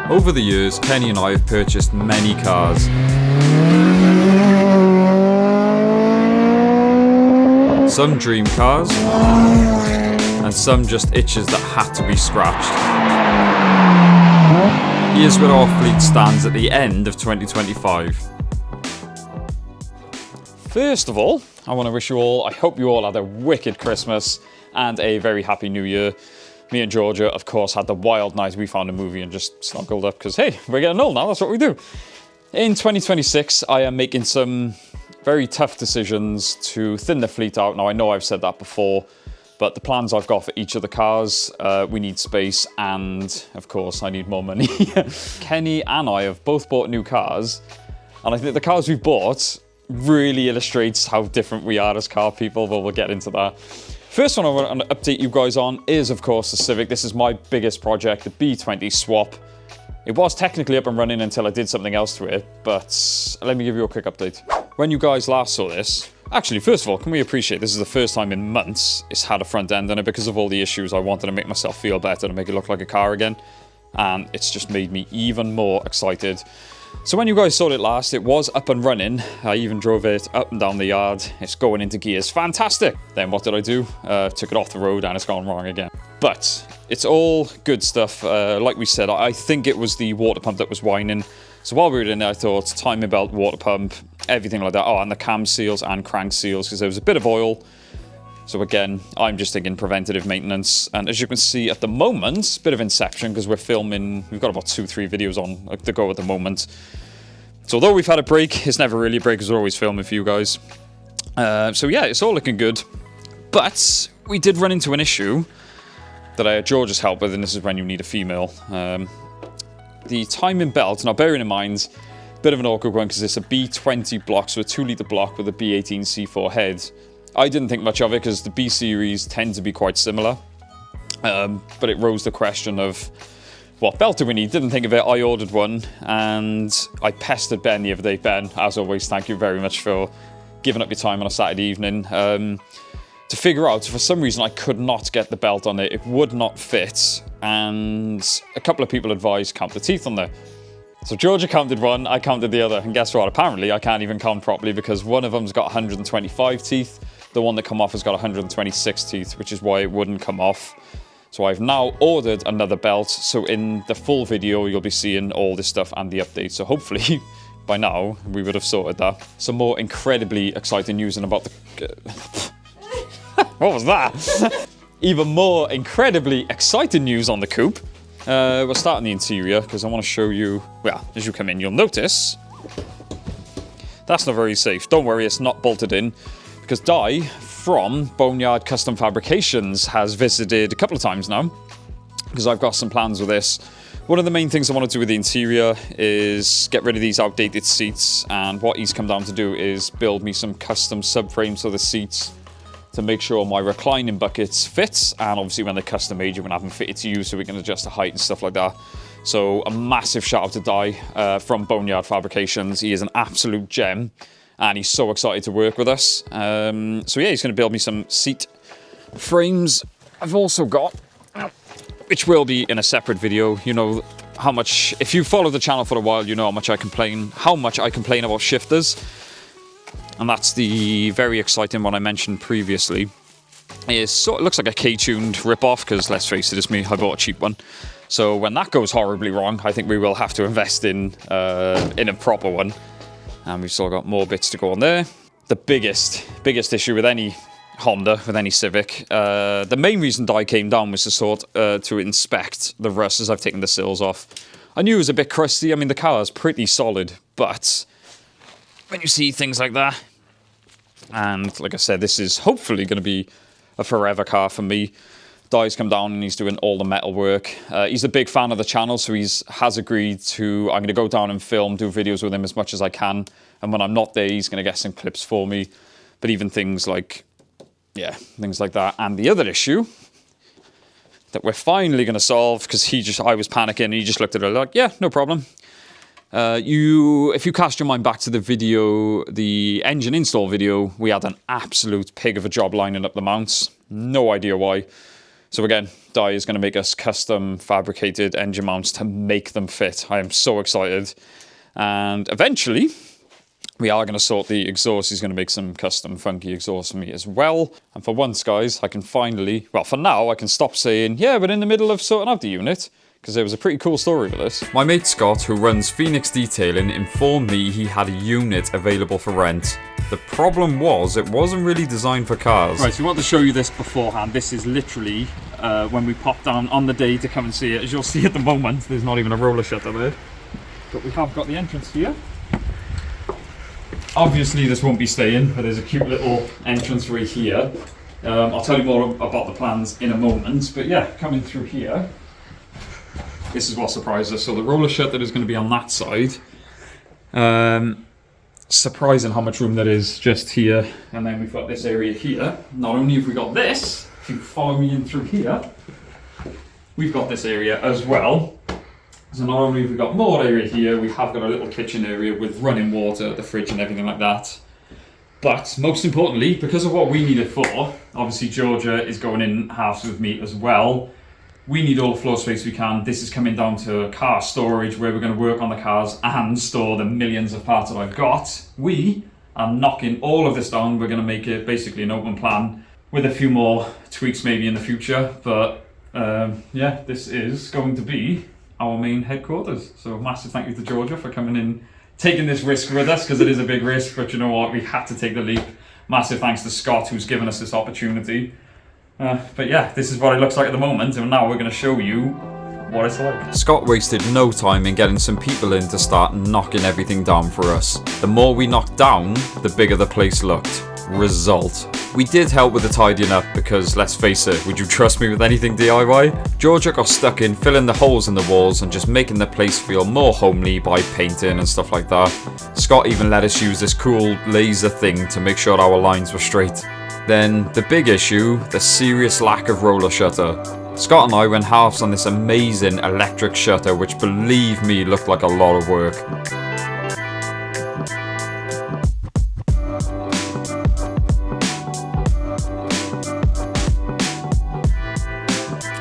Over the years, Kenny and I have purchased many cars. Some dream cars, and some just itches that had to be scratched. Here's where our fleet stands at the end of 2025. First of all, I want to wish you all, I hope you all had a wicked Christmas and a very happy New Year. Me and Georgia, of course, had the wild night. We found a movie and just snuggled up because, hey, we're getting old now. That's what we do. In 2026, I am making some very tough decisions to thin the fleet out. Now, I know I've said that before, but the plans I've got for each of the cars, we need space and, of course, I need more money. Kenny and I have both bought new cars, and I think the cars we've bought really illustrates how different we are as car people, but we'll get into that. First one I want to update you guys on is, of course, the Civic. This is my biggest project, the B20 swap. It was technically up and running until I did something else to it, but let me give you a quick update. When you guys last saw this, actually, first of all, can we appreciate this is the first time in months it's had a front end on it because of all the issues. I wanted to make myself feel better, to make it look like a car again, and it's just made me even more excited. So when you guys saw it last, it was up and running. I even drove it up and down the yard. It's going into gears. Fantastic. Then what did I do? Took it off the road and it's gone wrong again. But it's all good stuff. Like we said, I think it was the water pump that was whining. So while we were in there, I thought timing belt, water pump, everything like that. Oh, and the cam seals and crank seals because there was a bit of oil. So again, I'm just thinking preventative maintenance. And as you can see at the moment, bit of inception because we're filming, we've got about 2-3 videos on the go at the moment. So although we've had a break, it's never really a break because we're always filming for you guys. So yeah, it's all looking good. But we did run into an issue that I had George's help with, and this is when you need a female. The timing belt, now bearing in mind, a bit of an awkward one because it's a B20 block, so a 2-litre block with a B18 C4 head. I didn't think much of it because the B series tend to be quite similar, but it rose the question of what belt do we need? Didn't think of it. I ordered one and I pestered Ben the other day. Ben, as always, thank you very much for giving up your time on a Saturday evening to figure out. For some reason, I could not get the belt on it. It would not fit, and a couple of people advised count the teeth on there. So Georgia counted one, I counted the other, and guess what? Apparently, I can't even count properly because one of them's got 125 teeth. The one that come off has got 126 teeth, which is why it wouldn't come off. So I've now ordered another belt. So in the full video, you'll be seeing all this stuff and the updates. So hopefully by now we would have sorted that. Some more incredibly exciting news and about the... What was that? Even more incredibly exciting news on the Coupe. We'll start on the interior because I want to show you, well, as you come in, you'll notice that's not very safe. Don't worry, it's not bolted in. Because Di from Boneyard Custom Fabrications has visited a couple of times now, because I've got some plans with this. One of the main things I want to do with the interior is get rid of these outdated seats, and what he's come down to do is build me some custom subframes for the seats to make sure my reclining buckets fit, and obviously when they're custom made, you're going to have them fitted to you so we can adjust the height and stuff like that. So a massive shout out to Di from Boneyard Fabrications. He is an absolute gem. And he's so excited to work with us. So yeah, he's going to build me some seat frames. I've also got, which will be in a separate video, you know how much, if you follow the channel for a while, you know how much I complain about shifters. And that's the very exciting one I mentioned previously. It looks like a K-tuned rip-off, because let's face it, it's me, I bought a cheap one. So when that goes horribly wrong, I think we will have to invest in a proper one. And we've still got more bits to go on there. The biggest issue with any Honda, with any Civic, the main reason Di came down was to inspect the rust as I've taken the sills off. I knew it was a bit crusty. I mean, the car is pretty solid, but when you see things like that, and like I said, this is hopefully going to be a forever car for me. Di's come down and he's doing all the metal work. He's a big fan of the channel, so has agreed to, I'm going to go down and film, do videos with him as much as I can. And when I'm not there, he's going to get some clips for me. But even things like, yeah, things like that. And the other issue that we're finally going to solve, because I was panicking and he just looked at it like, yeah, no problem. If you cast your mind back to the video, the engine install video, we had an absolute pig of a job lining up the mounts. No idea why. So again, Dye is going to make us custom fabricated engine mounts to make them fit. I am so excited. And eventually, we are going to sort the exhaust. He's going to make some custom funky exhaust for me as well. And for once, guys, I can finally, well, for now, I can stop saying, yeah, we're in the middle of sorting out the unit, because there was a pretty cool story with this. My mate Scott, who runs Phoenix Detailing, informed me he had a unit available for rent. The problem was, it wasn't really designed for cars. Right, so we want to show you this beforehand. This is literally when we popped down on the day to come and see it. As you'll see at the moment, there's not even a roller shutter there. But we have got the entrance here. Obviously this won't be staying, but there's a cute little entrance right here. I'll tell you more about the plans in a moment, but yeah, coming through here, this is what surprised us. So the roller shutter is going to be on that side. Surprising how much room there is just here. And then we've got this area here. Not only have we got this, if you follow me in through here, we've got this area as well. So not only have we got more area here, we have got a little kitchen area with running water, the fridge and everything like that. But most importantly, because of what we need it for, obviously Georgia is going in halves with me as well. We need all the floor space we can. This is coming down to car storage where we're going to work on the cars and store the millions of parts that I've got. We are knocking all of this down. We're going to make it basically an open plan with a few more tweaks maybe in the future. But yeah, this is going to be our main headquarters. So massive thank you to Georgia for coming in, taking this risk with us, because it is a big risk, but you know what, we had to take the leap. Massive thanks to Scott, who's given us this opportunity. But yeah, this is what it looks like at the moment, and now we're going to show you what it's like. Scott wasted no time in getting some people in to start knocking everything down for us. The more we knocked down, the bigger the place looked. Result. We did help with the tidying up because, let's face it, would you trust me with anything DIY? Georgia got stuck in filling the holes in the walls and just making the place feel more homely by painting and stuff like that. Scott even let us use this cool laser thing to make sure our lines were straight. Then, the big issue, the serious lack of roller shutter. Scott and I went halves on this amazing electric shutter, which believe me looked like a lot of work.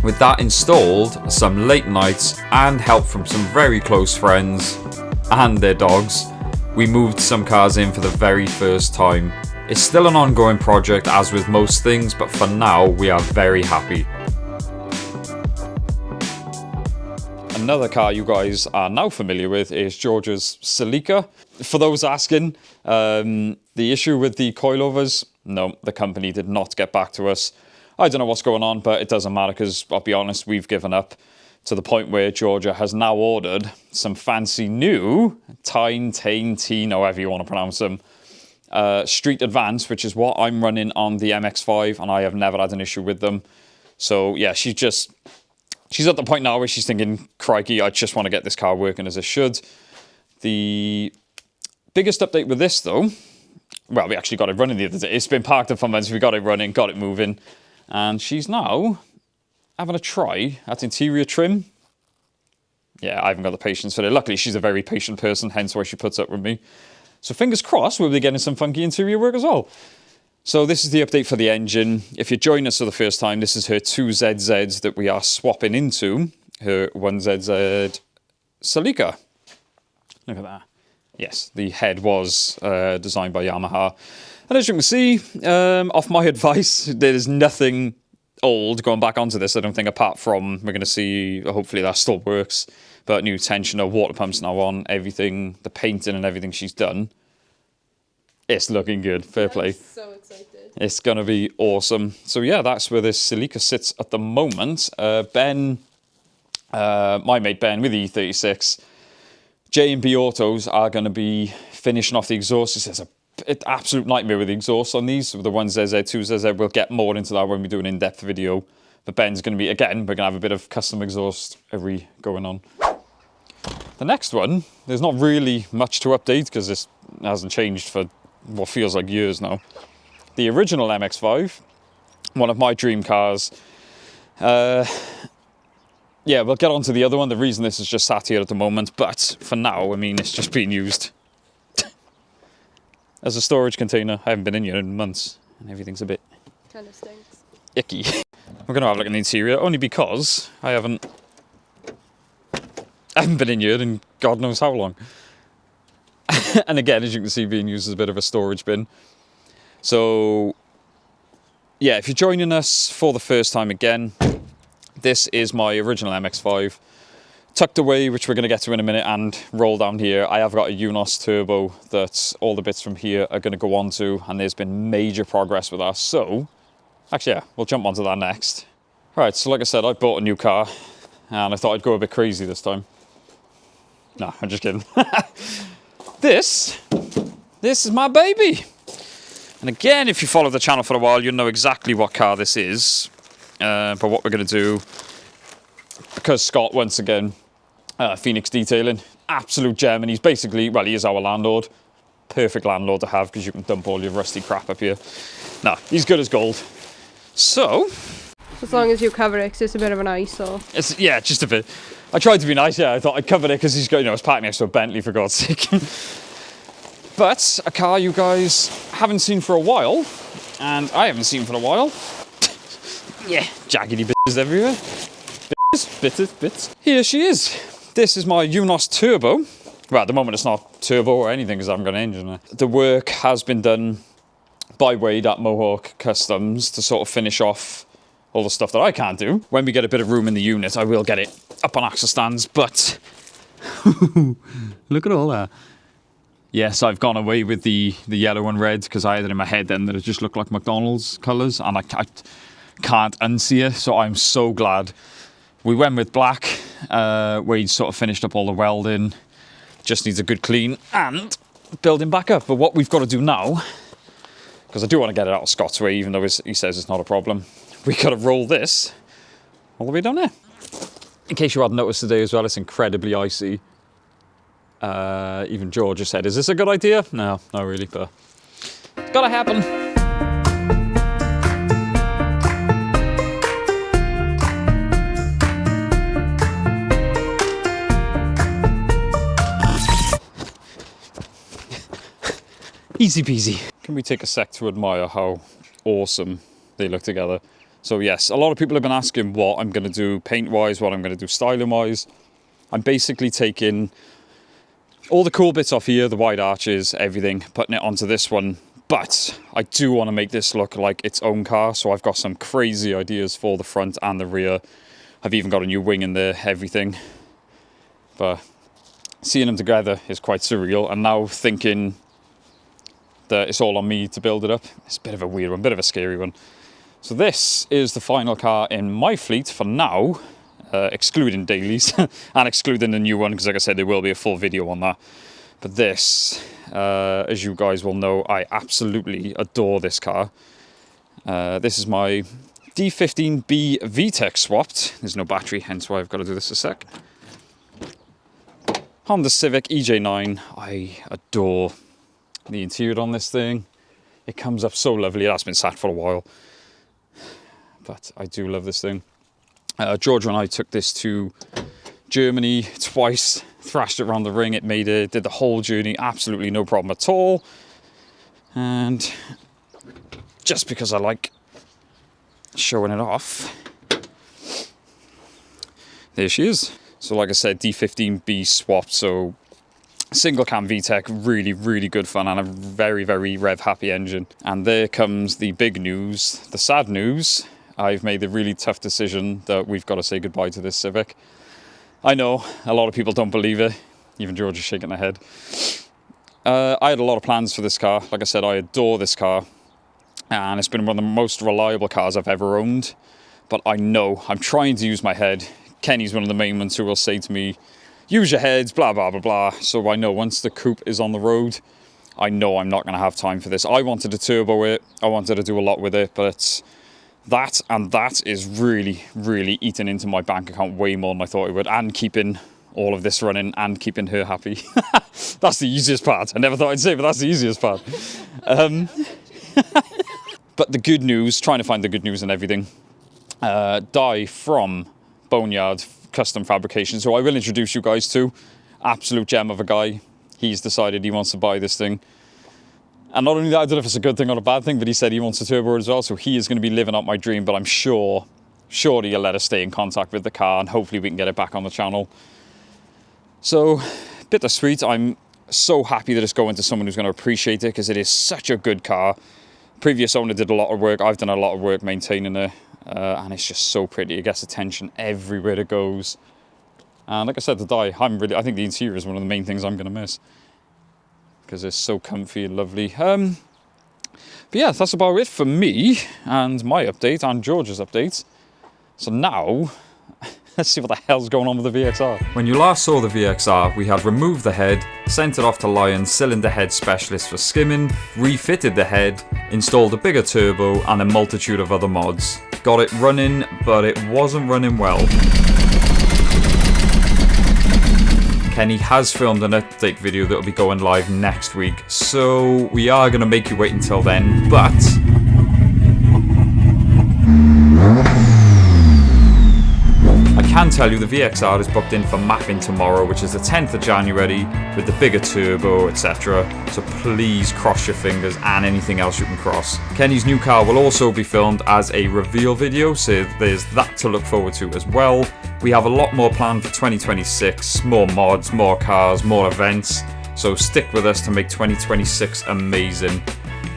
With that installed, some late nights and help from some very close friends and their dogs, we moved some cars in for the very first time. It's still an ongoing project as with most things, but for now we are very happy. Another car you guys are now familiar with is Georgia's Celica. For those asking, the issue with the coilovers, no, the company did not get back to us. I don't know what's going on, but it doesn't matter because, I'll be honest, we've given up to the point where Georgia has now ordered some fancy new Teen, however you want to pronounce them, Street Advance, which is what I'm running on the Mx5, and I have never had an issue with them. So yeah, she's at the point now where she's thinking, crikey, I just want to get this car working as it should. The biggest update with this though, well, we actually got it running the other day. It's been parked up for months, we got it running, got it moving. And she's now having a try at interior trim. Yeah, I haven't got the patience for it. Luckily, she's a very patient person, hence why she puts up with me. So fingers crossed, we'll be getting some funky interior work as well. So this is the update for the engine. If you're joining us for the first time, this is her 2ZZs that we are swapping into her 1ZZ Celica. Look at that. Yes, the head was designed by Yamaha. And as you can see, off my advice, there's nothing old going back onto this, I don't think, apart from we're going to see, hopefully that still works, but new tensioner, water pumps now on, everything, the painting and everything she's done. It's looking good, fair play. I'm so excited. It's going to be awesome. So yeah, that's where this Celica sits at the moment. Ben, my mate Ben with the E36, J&B Autos are going to be finishing off the exhaust. This is an absolute nightmare with the exhaust on these. The 1ZZ, 2ZZ, we'll get more into that when we do an in-depth video. But Ben's going to be, again, we're going to have a bit of custom exhaust every going on. The next one, there's not really much to update because this hasn't changed for what feels like years now. The original Mx5, one of my dream cars. Yeah, we'll get on to the other one. The reason this is just sat here at the moment, but for now, I mean, it's just being used as a storage container. I haven't been in here in months, and everything's a bit... Kind of stinks. icky. We're going to have like an interior, only because I haven't been in here in God knows how long. And again, as you can see, being used as a bit of a storage bin. So, yeah, if you're joining us for the first time again, this is my original Mx5. Tucked away, which we're going to get to in a minute, and roll down here. I have got a Eunos turbo that all the bits from here are going to go on to, and there's been major progress with that. So, actually, yeah, we'll jump onto that next. Right, so like I said, I bought a new car, and I thought I'd go a bit crazy this time. No, I'm just kidding. This is my baby. And again, if you follow the channel for a while, you'll know exactly what car this is. But what we're going to do, because Scott, once again, Phoenix Detailing, absolute gem, and he's basically, well, he is our landlord. Perfect landlord to have, because you can dump all your rusty crap up here. No, he's good as gold. So, as long as you cover it, 'cause it's a bit of an eyesore. It's, yeah, just a bit. I tried to be nice, yeah. I thought I'd cover it because he's got, you know, it's parked next to a Bentley, for God's sake. But a car you guys haven't seen for a while, and I haven't seen for a while. Yeah, jaggedy bits everywhere. Bits. Here she is. This is my Eunos turbo. Well, at the moment it's not turbo or anything because I haven't got an engine in it. The work has been done by Wade at Mohawk Customs to sort of finish off all the stuff that I can't do. When we get a bit of room in the unit, I will get it up on axle stands, but look at all that. Yes, I've gone away with the yellow and red because I had it in my head then that it just looked like McDonald's colours, and I can't unsee it, so I'm so glad we went with black. Wade sort of finished up all the welding, just needs a good clean and building back up. But what we've got to do now, because I do want to get it out of Scott's way, even though he says it's not a problem, we got to roll this all the way down there. In case you hadn't noticed today as well, it's incredibly icy. Even Georgia said, is this a good idea? No, not really, but it's gotta happen. Easy peasy. Can we take a sec to admire how awesome they look together? So yes, a lot of people have been asking what I'm going to do paint-wise, what I'm going to do styling-wise. I'm basically taking all the cool bits off here, the wide arches, everything, putting it onto this one. But I do want to make this look like its own car, so I've got some crazy ideas for the front and the rear. I've even got a new wing in there, everything. But seeing them together is quite surreal, and now thinking that it's all on me to build it up, it's a bit of a weird one, bit of a scary one. So this is the final car in my fleet for now, excluding dailies and excluding the new one, because like I said, there will be a full video on that. But this, as you guys will know, I absolutely adore this car. This is my D15B VTEC swapped. There's no battery, hence why I've got to do this a sec. On the Civic EJ9, I adore the interior on this thing. It comes up so lovely. It has been sat for a while, but I do love this thing. Georgia and I took this to Germany twice, thrashed it around the ring. It made it, did the whole journey, absolutely no problem at all. And just because I like showing it off, there she is. So like I said, D15B swapped, so single cam VTEC, really, really good fun, and a very, very rev happy engine. And there comes the big news, the sad news. I've made the really tough decision that we've got to say goodbye to this Civic. I know, a lot of people don't believe it. Even George is shaking her head. I had a lot of plans for this car. Like I said, I adore this car. And it's been one of the most reliable cars I've ever owned. But I know, I'm trying to use my head. Kenny's one of the main ones who will say to me, use your heads, blah, blah, blah, blah. So I know once the Coupe is on the road, I know I'm not going to have time for this. I wanted to turbo it. I wanted to do a lot with it, but that is really, really eating into my bank account way more than I thought it would, and keeping all of this running and keeping her happy. That's the easiest part. I never thought I'd say, but that's the easiest part. But the good news, trying to find the good news and everything, Di from Boneyard Custom Fabrications, who I will introduce you guys to, absolute gem of a guy. He's decided he wants to buy this thing. And not only that, I don't know if it's a good thing or a bad thing, but he said he wants a turbo as well, so he is going to be living out my dream, but I'm sure he'll let us stay in contact with the car, and hopefully we can get it back on the channel. So, bittersweet. I'm so happy that it's going to someone who's going to appreciate it, because it is such a good car. Previous owner did a lot of work. I've done a lot of work maintaining it, and it's just so pretty. It gets attention everywhere it goes. And like I said, I think the interior is one of the main things I'm going to miss, because it's so comfy and lovely. But yeah, that's about it for me and my update and George's update. So now, let's see what the hell's going on with the VXR. When you last saw the VXR, we had removed the head, sent it off to Lion's cylinder head specialist for skimming, refitted the head, installed a bigger turbo and a multitude of other mods. Got it running, but it wasn't running well. Kenny has filmed an update video that will be going live next week, so we are going to make you wait until then, but I can tell you the VXR is booked in for mapping tomorrow, which is the 10th of January, with the bigger turbo, etc. So please cross your fingers and anything else you can cross. Kenny's new car will also be filmed as a reveal video, so there's that to look forward to as well. We have a lot more planned for 2026, more mods, more cars, more events. So stick with us to make 2026 amazing.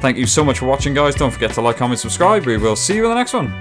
Thank you so much for watching, guys. Don't forget to like, comment, subscribe. We will see you in the next one.